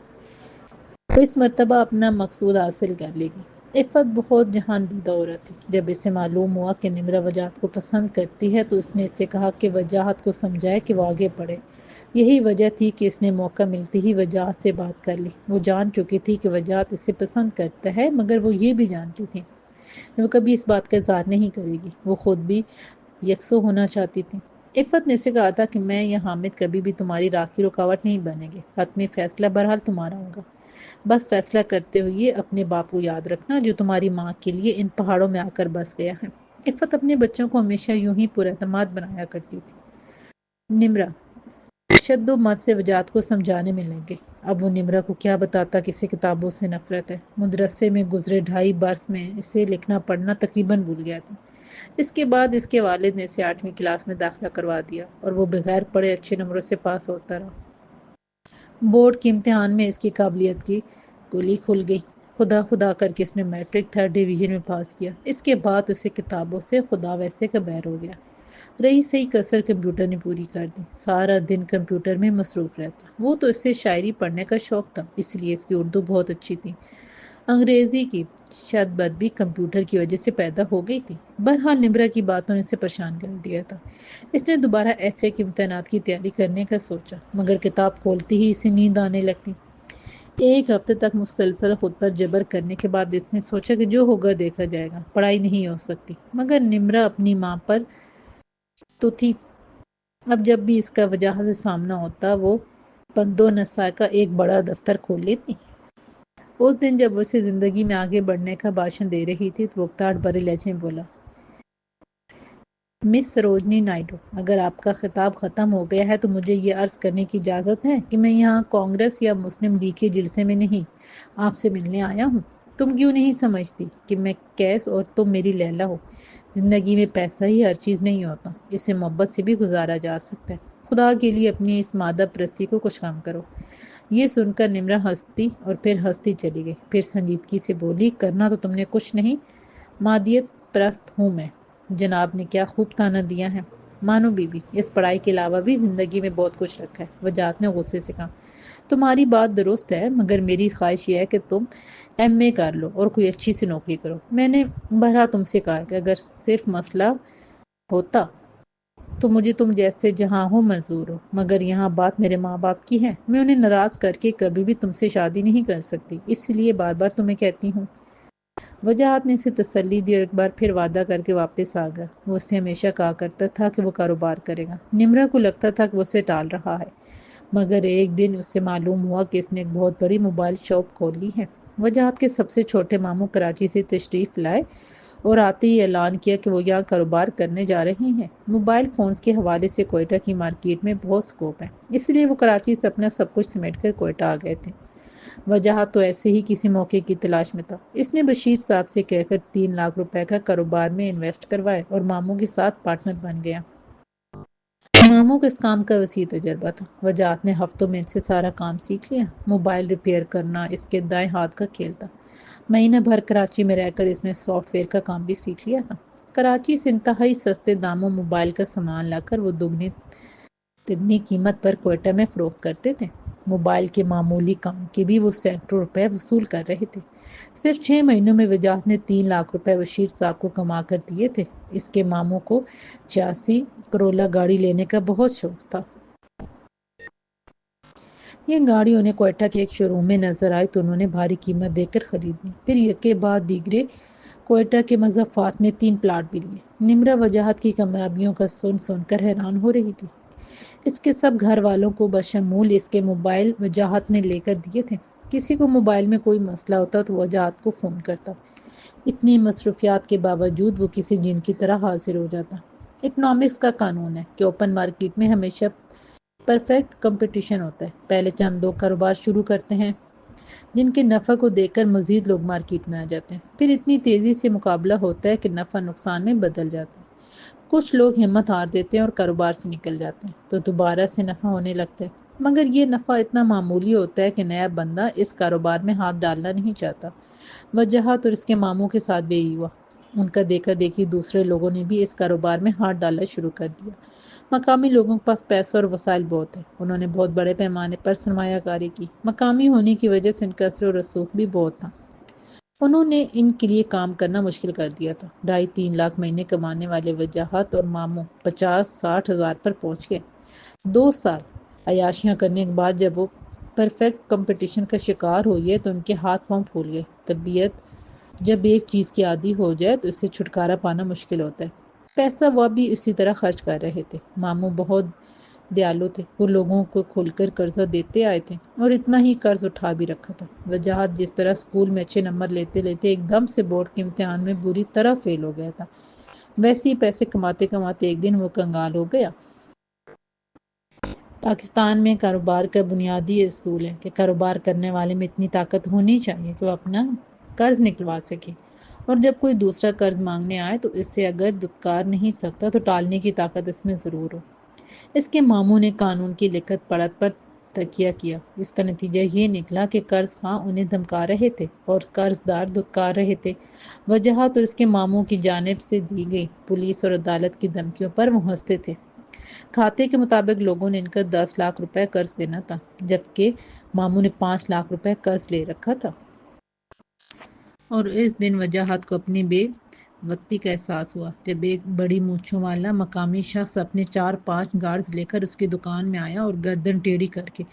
وہ اس مرتبہ اپنا مقصود حاصل کر لے گی۔ عفت بہت جہان دیدہ عورت تھی۔ جب اسے معلوم ہوا کہ نمرہ وجاہت کو پسند کرتی ہے تو اس نے اس سے کہا کہ وجاہت کو سمجھائے کہ وہ آگے بڑھے۔ یہی وجہ تھی کہ اس نے موقع ملتے ہی وجاہت سے بات کر لی۔ وہ جان چکی تھی کہ وجاہت اسے پسند کرتا ہے، مگر وہ یہ بھی جانتی تھی کہ وہ کبھی اس بات کا اظہار نہیں کرے گی۔ وہ خود بھی یکسو ہونا چاہتی تھی۔ عفت نے اسے کہا تھا کہ میں یا حامد کبھی بھی تمہاری راہ کی رکاوٹ نہیں بنیں گے۔ حتمی فیصلہ بہرحال تمہارا ہوگا۔ بس فیصلہ کرتے ہوئے اپنے باپ کو یاد رکھنا جو تمہاری ماں کے لیے ان پہاڑوں میں آ کر بس گیا ہے۔ عفت اپنے بچوں کو ہمیشہ یوں ہی پر اعتماد بنایا کرتی تھی۔ نمرہ شد و مت سے وجاہت کو سمجھانے میں لگ گئی۔ اب وہ نمرہ کو کیا بتاتا کہ اسے کتابوں سے نفرت ہے۔ مدرسے میں گزرے 2.5 برس میں اسے لکھنا پڑھنا تقریباً بھول گیا تھا۔ اس کے بعد اس کے والد نے اسے 8ویں کلاس میں داخلہ کروا دیا اور وہ بغیر پڑھے اچھے نمبروں سے پاس ہوتا رہا۔ بورڈ کے امتحان میں اس کی قابلیت کی گولی کھل گئی۔ خدا خدا کر کے اس نے میٹرک 3rd ڈویژن میں پاس کیا۔ اس کے بعد اسے کتابوں سے خدا ویسے کا بیر ہو گیا۔ رہی صحیح کسر کمپیوٹر نے پوری کر دی۔ سارا دن کمپیوٹر میں مصروف رہتا۔ وہ تو اسے شاعری پڑھنے کا شوق تھا، اس لیے اس کی اردو بہت اچھی تھی۔ انگریزی کی شد بد بھی کمپیوٹر کی وجہ سے پیدا ہو گئی تھی۔ بہرحال نمرہ کی باتوں نے اسے پریشان کر دیا تھا۔ اس نے دوبارہ FA کے امتحانات کی تیاری کرنے کا سوچا، مگر کتاب کھولتے ہی اسے نیند آنے لگتی۔ ایک ہفتے تک مسلسل خود پر جبر کرنے کے بعد اس نے سوچا کہ جو ہوگا دیکھا جائے گا، پڑھائی نہیں ہو سکتی۔ مگر نمرہ اپنی ماں پر تو تھی۔ اب جب بھی اس کا وجاہت سے سامنا ہوتا وہ بند و نسائی کا ایک بڑا دفتر کھول لیتی۔ اس دن جب وہ اسے زندگی میں آگے بڑھنے کا بھاشن دے رہی تھی تو وہ اکتاہٹ بھرے لہجے میں بولا، مس سروجنی نائڈو، اگر آپ کا خطاب ختم ہو گیا ہے تو مجھے یہ عرض کرنے کی اجازت ہے کہ میں یہاں کانگریس یا مسلم لیگ کے جلسے میں نہیں، آپ سے ملنے آیا ہوں۔ تم کیوں نہیں سمجھتی کہ میں کیس اور تم میری لیلا ہو؟ زندگی میں پیسہ ہی ہر چیز نہیں ہوتا، اسے محبت سے بھی گزارا جا سکتا ہے۔ خدا کے لیے اپنی اس مادہ پرستی کو کچھ کم کرو۔ یہ سن کر نمرہ ہنستی اور پھر ہنستی چلی گئی۔ پھر سنجیدگی سے بولی، کرنا تو تم نے کچھ نہیں، مادیت پرست ہوں میں۔ جناب نے کیا خوب طعنہ دیا ہے۔ مانو بی بی، اس پڑھائی کے علاوہ بھی زندگی میں بہت کچھ رکھا ہے۔ وجاہت نے غصے سے کہا، تمہاری بات درست ہے، مگر میری خواہش یہ ہے کہ تم MA کر لو اور کوئی اچھی سی نوکری کرو۔ میں نے بہرحال تم سے کہا کہ اگر صرف مسئلہ ہوتا تو مجھے تم جیسے جہاں ہو منظور ہو، مگر یہاں بات میرے ماں باپ کی ہے۔ میں انہیں ناراض کر کے کبھی بھی تم سے شادی نہیں کر سکتی، اس لیے بار بار تمہیں کہتی ہوں۔ وجاہت نے اسے تسلی دی اور ایک بار پھر وعدہ کر کے واپس آ گیا۔ وہ اسے ہمیشہ کہا کرتا تھا کہ وہ کاروبار کرے گا۔ نمرہ کو لگتا تھا کہ وہ اسے ٹال رہا ہے، مگر ایک دن اس سے معلوم ہوا کہ اس نے ایک بہت بڑی موبائل شاپ کھول لی ہے۔ وجاہت کے سب سے چھوٹے ماموں کراچی سے تشریف لائے اور آتے ہی اعلان کیا کہ وہ یہاں کاروبار کرنے جا رہے ہیں۔ موبائل فونز کے حوالے سے کوئٹہ کی مارکیٹ میں بہت سکوپ ہے، اس لیے وہ کراچی سے اپنا سب کچھ سمیٹ کر کوئٹہ آ گئے تھے۔ وجاہت تو ایسے ہی کسی موقع کی تلاش میں تھا۔ اس نے بشیر صاحب سے کہہ کر 3 لاکھ روپے کا کاروبار میں انویسٹ کروائے اور ماموں کے ساتھ پارٹنر بن گیا۔ ماموں کو اس کام کا وسیع تجربہ تھا۔ وجاہت نے ہفتوں میں ان سے سارا کام سیکھ لیا۔ موبائل ریپیئر کرنا اس کے دائیں ہاتھ کا کھیل تھا۔ مہینہ بھر کراچی میں رہ کر اس نے سافٹ ویئر کا کام بھی سیکھ لیا تھا۔ کراچی سے انتہائی سستے داموں موبائل کا سامان لا کر وہ دگنی تگنی قیمت پر کوئٹہ میں فروخت کرتے تھے۔ موبائل کے معمولی کام کے بھی وہ سینکڑوں روپے وصول کر رہے تھے۔ صرف 6 مہینوں میں وجاہت نے 3 لاکھ روپے بشیر صاحب کو کما کر دیے تھے۔ اس کے ماموں کو 86 کرولا گاڑی لینے کا بہت شوق تھا۔ یہ گاڑی انہیں کوئٹہ کے ایک شو روم میں نظر آئی تو انہوں نے بھاری قیمت دے کر خرید لی۔ پھر یکے بعد دیگرے کوئٹہ کے مضافات میں 3 پلاٹ بھی لیے۔ نمرہ وجاہت کی کامیابیوں کا سن کر حیران ہو رہی تھی۔ اس کے سب گھر والوں کو بشمول اس کے موبائل وجاہت نے لے کر دیے تھے۔ کسی کو موبائل میں کوئی مسئلہ ہوتا تو وجاہت کو فون کرتا۔ اتنی مصروفیات کے باوجود وہ کسی جن کی طرح حاضر ہو جاتا۔ اکنامکس کا قانون ہے کہ اوپن مارکیٹ میں ہمیشہ پرفیکٹ کمپٹیشن ہوتا ہے۔ پہلے چند لوگ کاروبار شروع کرتے ہیں جن کے نفع کو دیکھ کر مزید لوگ مارکیٹ میں آ جاتے ہیں۔ پھر اتنی تیزی سے مقابلہ ہوتا ہے کہ نفع نقصان میں بدل جاتا ہے۔ کچھ لوگ ہمت ہار دیتے ہیں اور کاروبار سے نکل جاتے ہیں تو دوبارہ سے نفع ہونے لگتا ہے، مگر یہ نفع اتنا معمولی ہوتا ہے کہ نیا بندہ اس کاروبار میں ہاتھ ڈالنا نہیں چاہتا۔ وجاہت اور اس کے ماموں کے ساتھ بھی یہی ہوا۔ ان کا دیکھا دیکھی دوسرے لوگوں نے بھی اس کاروبار میں ہاتھ ڈالنا شروع کر دیا۔ مقامی لوگوں کے پاس پیسہ اور وسائل بہت ہے، انہوں نے بہت بڑے پیمانے پر سرمایہ کاری کی۔ مقامی ہونے کی وجہ سے ان کا اثر و رسوخ بھی بہت تھا۔ انہوں نے ان کے لیے کام کرنا مشکل کر دیا تھا۔ 2.5-3 لاکھ مہینے کمانے والے وجاہت اور ماموں 50-60 ہزار پر پہنچ گئے۔ 2 سال عیاشیاں کرنے کے بعد جب وہ پرفیکٹ کمپٹیشن کا شکار ہوئی ہے تو ان کے ہاتھ پاؤں پھول گئے۔ طبیعت جب ایک چیز کی عادی ہو جائے تو اس سے چھٹکارا پانا مشکل ہوتا ہے۔ پیسہ وہ بھی اسی طرح خرچ کر رہے تھے۔ ماموں بہت دیالو تھے، وہ لوگوں کو کھل کر قرضہ دیتے آئے تھے اور اتنا ہی قرض اٹھا بھی رکھا تھا۔ وجاہت جس طرح اسکول میں اچھے نمبر لیتے لیتے ایک دم سے بورڈ کے امتحان میں بری طرح فیل ہو گیا تھا، ویسے ہی پیسے کماتے کماتے ایک دن وہ کنگال ہو گیا۔ پاکستان میں کاروبار کا بنیادی اصول ہے کہ کاروبار کرنے والے میں اتنی طاقت ہونی چاہیے کہ وہ اپنا قرض نکلوا سکے، اور جب کوئی دوسرا قرض مانگنے آئے تو اس سے اگر دھتکار نہیں سکتا تو ٹالنے کی طاقت اس میں ضرور ہو۔ اس کے ماموں نے قانون کی لکھت پڑھت پر تکیہ کیا۔ اس کا نتیجہ یہ نکلا کہ قرض خواہ انہیں دھمکا رہے تھے اور قرض دار دھتکار رہے تھے۔ وجاہت اور اس کے ماموں کی جانب سے دی گئی پولیس اور عدالت کی دھمکیوں پر وہ ہنستے تھے۔ کھاتے کے مطابق لوگوں نے ان کا 10 لاکھ روپے قرض دینا تھا، جبکہ ماموں نے 5 لاکھ روپے قرض لے رکھا تھا۔ اور اس دن وجاہت کو اپنی بے وقتی کا احساس ہوا جب ایک بڑی مونچھوں والا مقامی شخص اپنے 4-5 گارڈز لے کر اس کی دکان میں آیا اور گردن ٹیڑھی کر کے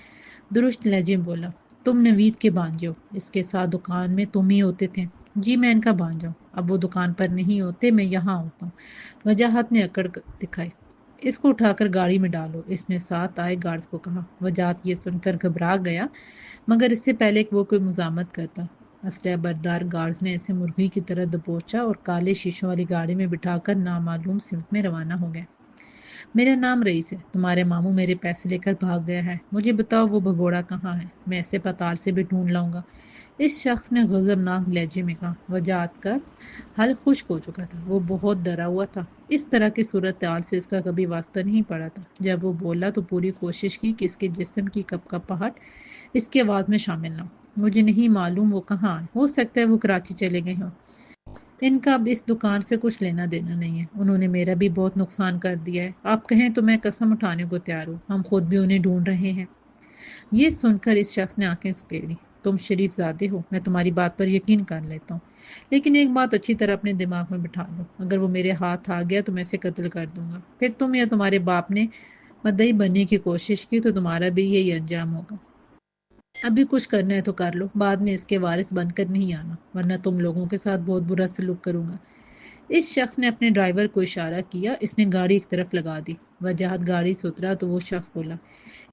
درست لہجے میں بولا، تم نوید کے بانجے ہو، اس کے ساتھ دکان میں تم ہی ہوتے تھے؟ جی میں ان کا بانجا ہوں، اب وہ دکان پر نہیں ہوتے، میں یہاں ہوتا ہوں۔ وجاہت نے اکڑ دکھائی۔ اس کو اٹھا کر گاڑی میں ڈالو، اس نے ساتھ آئے گارڈز کو کہا۔ وجاہت یہ سن کر گھبرا گیا، مگر اس سے پہلے کہ وہ کوئی مزاحمت کرتا، اسلحہ بردار گارڈز نے اسے مرغی کی طرح دبوچا اور کالے شیشوں والی گاڑی میں بٹھا کر نامعلوم سمت میں روانہ ہو گئے۔ میرا نام رئیس ہے، تمہارے ماموں میرے پیسے لے کر بھاگ گیا ہے، مجھے بتاؤ وہ بھگوڑا کہاں ہے، میں اسے پتال سے بھی ڈھونڈ لاؤں گا، اس شخص نے غضبناک لہجے میں کہا۔ وجاہت کا حل خشک ہو چکا تھا، وہ بہت ڈرا ہوا تھا، اس طرح کی صورتحال سے اس کا کبھی واسطہ نہیں پڑا تھا۔ جب وہ بولا تو پوری کوشش کی کہ اس کے جسم کی کپکپاہٹ اس کی آواز میں شامل نہ ہو۔ مجھے نہیں معلوم وہ کہاں ہے، ہو سکتا ہے وہ کراچی چلے گئے ہوں، ان کا اب اس دکان سے کچھ لینا دینا نہیں ہے، انہوں نے میرا بھی بہت نقصان کر دیا ہے، آپ کہیں تو میں قسم اٹھانے کو تیار ہوں، ہم خود بھی انہیں ڈھونڈ رہے ہیں۔ یہ سن کر اس شخص نے آنکھیں سکیڑی۔ تم شریف زادے ہو، میں تمہاری بات پر یقین کر لیتا ہوں، لیکن ایک بات اچھی طرح اپنے دماغ میں بٹھا لو، اگر وہ میرے ہاتھ آ گیا تو میں اسے قتل کر دوں گا، پھر تم یا تمہارے باپ نے مدعی بننے کی کوشش کی تو تمہارا بھی یہی انجام ہوگا۔ ابھی کچھ کرنا ہے تو کر لو، بعد میں اس کے وارث بن کر نہیں آنا، ورنہ تم لوگوں کے ساتھ بہت برا سلوک کروں گا۔ اس شخص نے اپنے ڈرائیور کو اشارہ کیا، اس نے گاڑی ایک طرف لگا دی۔ وجاہت گاڑی سے اترا تو وہ شخص بولا،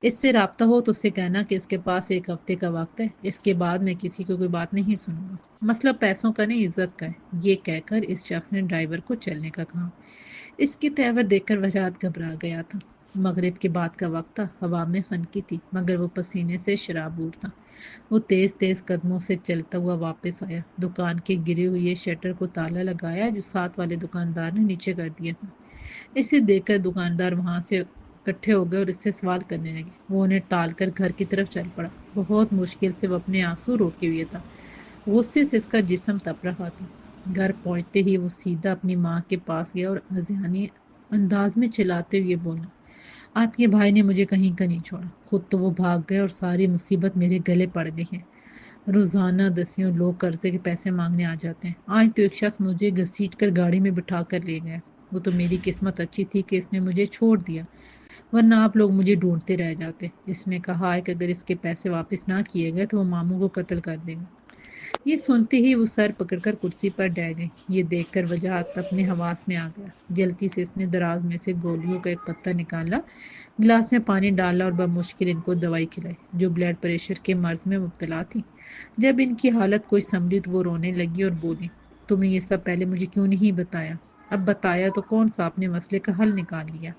اس سے رابطہ ہو تو اسے کہنا کہ اس کے پاس 1 ہفتے کا وقت ہے، اس کے بعد میں کسی کو کوئی بات نہیں سنوں گا، مسئلہ پیسوں کا نہیں عزت کا ہے۔ یہ کہہ کر اس شخص نے ڈرائیور کو چلنے کا کہا۔ اس کی تیور دیکھ کر وجاہت گھبرا گیا تھا۔ مغرب کے بعد کا وقت تھا، ہوا میں خنکی تھی، مگر وہ پسینے سے شرابور تھا۔ وہ تیز تیز قدموں سے چلتا ہوا واپس آیا، دکان کے گرے ہوئے شٹر کو تالا لگایا جو ساتھ والے دکاندار نے نیچے کر دیا تھا۔ اسے دیکھ کر دکاندار وہاں سے اکٹھے ہو گئے اور اس سے سوال کرنے لگے۔ وہ انہیں ٹال کر گھر کی طرف چل پڑا، بہت مشکل سے وہ اپنے آنسو روکے ہوئے تھا، غصے سے اس کا جسم تپ رہا تھا۔ گھر پہنچتے ہی وہ سیدھا اپنی ماں کے پاس گیا اور عذرانی انداز میں چلاتے ہوئے بولا، آپ کے بھائی نے مجھے کہیں کا نہیں چھوڑا، خود تو وہ بھاگ گئے اور ساری مصیبت میرے گلے پڑ گئی ہے۔ روزانہ دسیوں لوگ قرضے کے پیسے مانگنے آ جاتے ہیں، آج تو ایک شخص مجھے گھسیٹ کر گاڑی میں بٹھا کر لے گیا، وہ تو میری قسمت اچھی تھی کہ اس نے مجھے چھوڑ دیا، ورنہ آپ لوگ مجھے ڈھونڈتے رہ جاتے۔ اس نے کہا ہے کہ اگر اس کے پیسے واپس نہ کیے گئے تو وہ ماموں کو قتل کر دے گا۔ یہ سنتے ہی وہ سر پکڑ کر کرسی پر ڈہ گئی۔ یہ دیکھ کر وجاہت اپنے حواس میں آ گیا۔ جلدی سے اس نے دراز میں سے گولیوں کا ایک پتہ نکالا، گلاس میں پانی ڈالا اور بمشکل ان کو دوائی کھلائی، جو بلڈ پریشر کے مرض میں مبتلا تھی۔ جب ان کی حالت کوئی سنبھلی تو وہ رونے لگی اور بولی، تم نے یہ سب پہلے مجھے کیوں نہیں بتایا؟ اب بتایا تو کون سا آپ نے مسئلے کا حل نکال لیا؟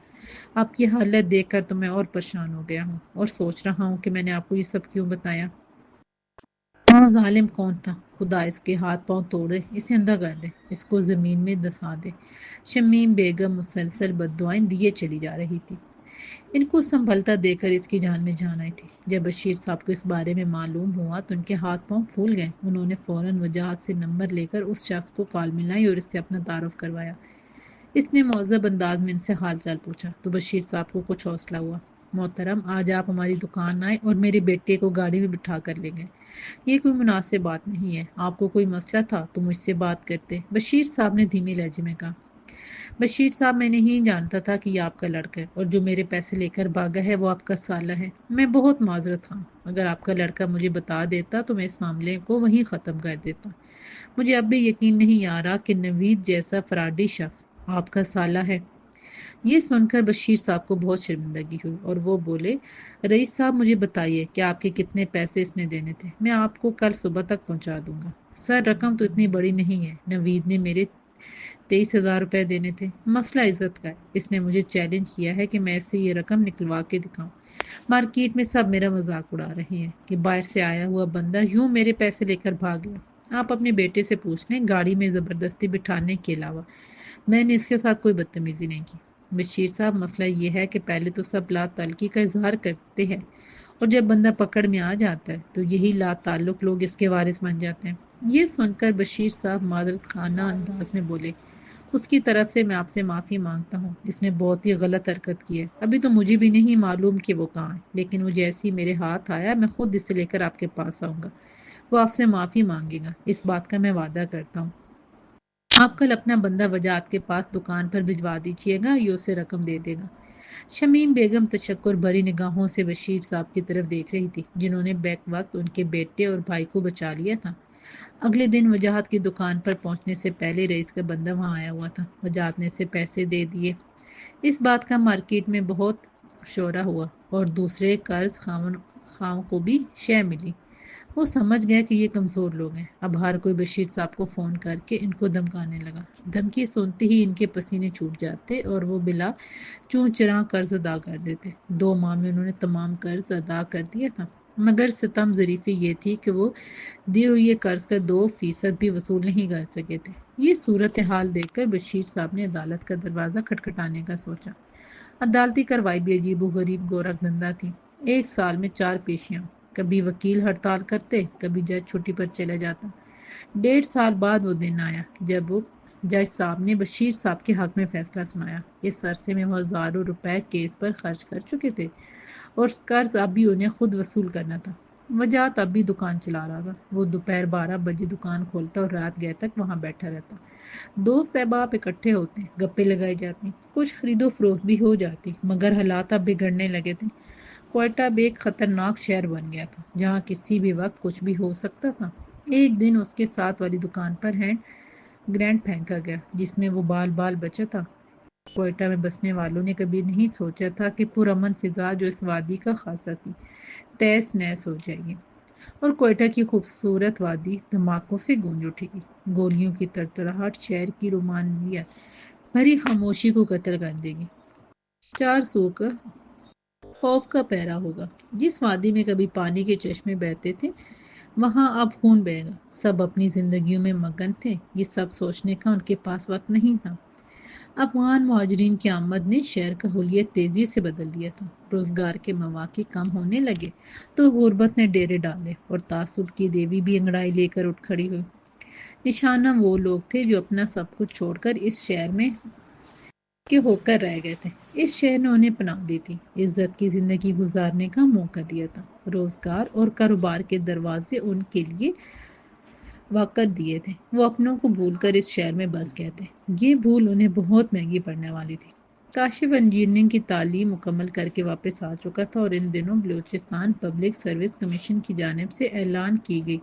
آپ کی حالت دیکھ کر تو میں اور پریشان ہو گیا ہوں اور سوچ رہا ہوں کہ میں نے آپ کو یہ سب کیوں بتایا۔ اور ظالم کون تھا؟ خدا اس کے ہاتھ پاؤں توڑے، اسے اندھا کر دے، اس کو زمین میں دسا دے۔ شمیم بیگم مسلسل بددعائیں دیے چلی جا رہی تھی۔ ان کو سنبھلتا دیکھ کر اس کی جان میں جان آئی تھی۔ جب بشیر صاحب کو اس بارے میں معلوم ہوا تو ان کے ہاتھ پاؤں پھول گئے۔ انہوں نے فوراً وجاہت سے نمبر لے کر اس شخص کو کال ملائی اور اس سے اپنا تعارف کروایا۔ اس نے مہذب انداز میں ان سے حال چال پوچھا تو بشیر صاحب کو کچھ حوصلہ ہوا۔ محترم، آج آپ ہماری دکان آئے اور میرے بیٹے کو گاڑی میں بٹھا کر لے گئے۔ یہ کوئی مناسب بات نہیں ہے۔ آپ کو کوئی مسئلہ تھا تو مجھ سے بات کرتے، بشیر صاحب نے دھیمے لہجے میں کہا۔ بشیر صاحب، میں نہیں جانتا تھا کہ یہ آپ کا لڑکا ہے، اور جو میرے پیسے لے کر بھاگا ہے وہ آپ کا سالہ ہے۔ میں بہت معذرت خواہ ہوں۔ اگر آپ کا لڑکا مجھے بتا دیتا تو میں اس معاملے کو وہیں ختم کر دیتا۔ مجھے اب بھی یقین نہیں آ رہا کہ نوید جیسا فراڈی شخص آپ کا سالہ ہے۔ یہ سن کر بشیر صاحب کو بہت شرمندگی ہوئی اور وہ بولے، رئیس صاحب مجھے بتائیے کہ آپ کے کتنے پیسے اس نے دینے تھے، میں آپ کو کل صبح تک پہنچا دوں گا۔ سر، رقم تو اتنی بڑی نہیں ہے۔ نوید نے میرے 23,000 روپے دینے تھے۔ مسئلہ عزت کا ہے۔ اس نے مجھے چیلنج کیا ہے کہ میں اس سے یہ رقم نکلوا کے دکھاؤں۔ مارکیٹ میں سب میرا مذاق اڑا رہے ہیں کہ باہر سے آیا ہوا بندہ یوں میرے پیسے لے کر بھاگ گیا۔ آپ اپنے بیٹے سے پوچھ لیں، گاڑی میں زبردستی بٹھانے کے علاوہ میں نے اس کے ساتھ کوئی بدتمیزی نہیں کی۔ بشیر صاحب، مسئلہ یہ ہے کہ پہلے تو سب لا تعلقی کا اظہار کرتے ہیں، اور جب بندہ پکڑ میں آ جاتا ہے تو یہی لا تعلق لوگ اس کے وارث بن جاتے ہیں۔ یہ سن کر بشیر صاحب معذرت خانہ انداز میں بولے، اس کی طرف سے میں آپ سے معافی مانگتا ہوں۔ اس نے بہت ہی غلط حرکت کی ہے۔ ابھی تو مجھے بھی نہیں معلوم کہ وہ کہاں ہے، لیکن وہ جیسی میرے ہاتھ آیا میں خود اسے لے کر آپ کے پاس آؤں گا۔ وہ آپ سے معافی مانگے گا، اس بات کا میں وعدہ کرتا ہوں۔ آپ کل اپنا بندہ وجاہت کے پاس دکان پر بھجوا دیجیے گا، یہ اسے رقم دے دے گا۔ شمیم بیگم تشکر بھری نگاہوں سے بشیر صاحب کی طرف دیکھ رہی تھی، جنہوں نے بیک وقت ان کے بیٹے اور بھائی کو بچا لیا تھا۔ اگلے دن وجاہت کی دکان پر پہنچنے سے پہلے رئیس کا بندہ وہاں آیا ہوا تھا۔ وجاہت نے اسے پیسے دے دیے۔ اس بات کا مارکیٹ میں بہت شورا ہوا اور دوسرے قرض خواہوں کو بھی شے ملی۔ وہ سمجھ گیا کہ یہ کمزور لوگ ہیں۔ اب ہر کوئی بشیر صاحب کو فون کر کے ان کو دھمکانے لگا۔ دھمکی سنتے ہی ان کے پسینے چھوٹ جاتے اور وہ بلا چوں چراں قرض ادا کر دیتے۔ 2 ماہ میں انہوں نے تمام قرض ادا کر دیا تھا، مگر ستم ظریفی یہ تھی کہ وہ دیے ہوئے قرض کا 2% بھی وصول نہیں کر سکے تھے۔ یہ صورتحال دیکھ کر بشیر صاحب نے عدالت کا دروازہ کھٹکھٹانے کا سوچا۔ عدالتی کارروائی بھی عجیب و غریب گورکھ دھندا تھی۔ 1 سال میں 4 پیشیاں، کبھی وکیل ہڑتال کرتے، کبھی جج چھٹی پر چلا جاتا۔ 1.5 سال بعد وہ دن آیا جب وہ جج صاحب نے بشیر صاحب کے حق میں فیصلہ سنایا۔ اس عرصے میں وہ ہزاروں روپے کیس پر خرچ کر چکے تھے اور قرض اب بھی انہیں خود وصول کرنا تھا۔ وجاہت اب بھی دکان چلا رہا تھا۔ وہ دوپہر 12 بجے دکان کھولتا اور رات گئے تک وہاں بیٹھا رہتا۔ دوست احباب اکٹھے ہوتے، گپے لگائی جاتی، کچھ خرید و فروخت بھی ہو جاتی، مگر حالات اب بگڑنے لگے تھے۔ کوئٹہ اب ایک خطرناک شہر بن گیا تھا، جہاں کسی بھی وقت کچھ بھی ہو سکتا تھا۔ ایک دن اس کے ساتھ والی دکان پر ہینڈ گرینیڈ پھینکا گیا، جس میں وہ بال بچا تھا۔ کوئٹہ میں بسنے والوں نے کبھی نہیں سوچا تھا کہ پرامن فضا جو اس وادی کا خاصہ تھی، تہس نہس ہو جائے گی، اور کوئٹہ کی خوبصورت وادی دھماکوں سے گونج اٹھے گی۔ گولیوں کی تڑتڑاہٹ شہر کی رومانویت بھری خاموشی کو قتل کر دے گی۔ 4 سو کا خوف کا پہرا ہوگا۔ جس وادی میں کبھی پانی کے چشمے بہتے تھے، وہاں اب خون بہے گا۔ سب اپنی زندگیوں میں مگن تھے، یہ سب سوچنے کا ان کے پاس وقت نہیں تھا۔ افغان مہاجرین کی آمد نے شہر کا حلیہ تیزی سے بدل دیا تھا۔ روزگار کے مواقع کم ہونے لگے تو غربت نے ڈیرے ڈالے اور تعصب کی دیوی بھی انگڑائی لے کر اٹھ کھڑی ہوئی۔ نشانہ وہ لوگ تھے جو اپنا سب کچھ چھوڑ کر اس شہر میں کے ہو کر رہ گئے تھے۔ اس شہر نے انہیں پناہ دی تھی، عزت کی زندگی گزارنے کا موقع دیا تھا، روزگار اور کاروبار کے دروازے ان کے لیے واقع دیے تھے۔ وہ اپنوں کو بھول کر اس شہر میں بس گئے تھے۔ یہ بھول انہیں بہت مہنگی پڑنے والی تھی۔ کاشف انجینئرنگ کی تعلیم مکمل کر کے واپس آ چکا تھا اور ان دنوں بلوچستان پبلک سروس کمیشن کی جانب سے اعلان کی گئی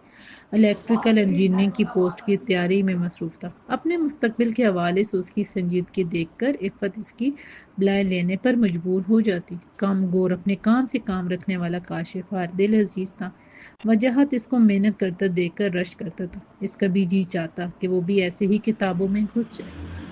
الیکٹریکل انجینئرنگ کی پوسٹ کی تیاری میں مصروف تھا۔ اپنے مستقبل کے حوالے سے اس کی سنجیدگی دیکھ کر عفت اس کی بلائیں لینے پر مجبور ہو جاتی۔ کام گور اپنے کام سے کام رکھنے والا کاشف ہر دل عزیز تھا۔ وجاہت اس کو محنت کرتا دیکھ کر رشک کرتا تھا۔ اس کا بھی جی چاہتا کہ وہ بھی ایسے ہی کتابوں میں گھس جائے۔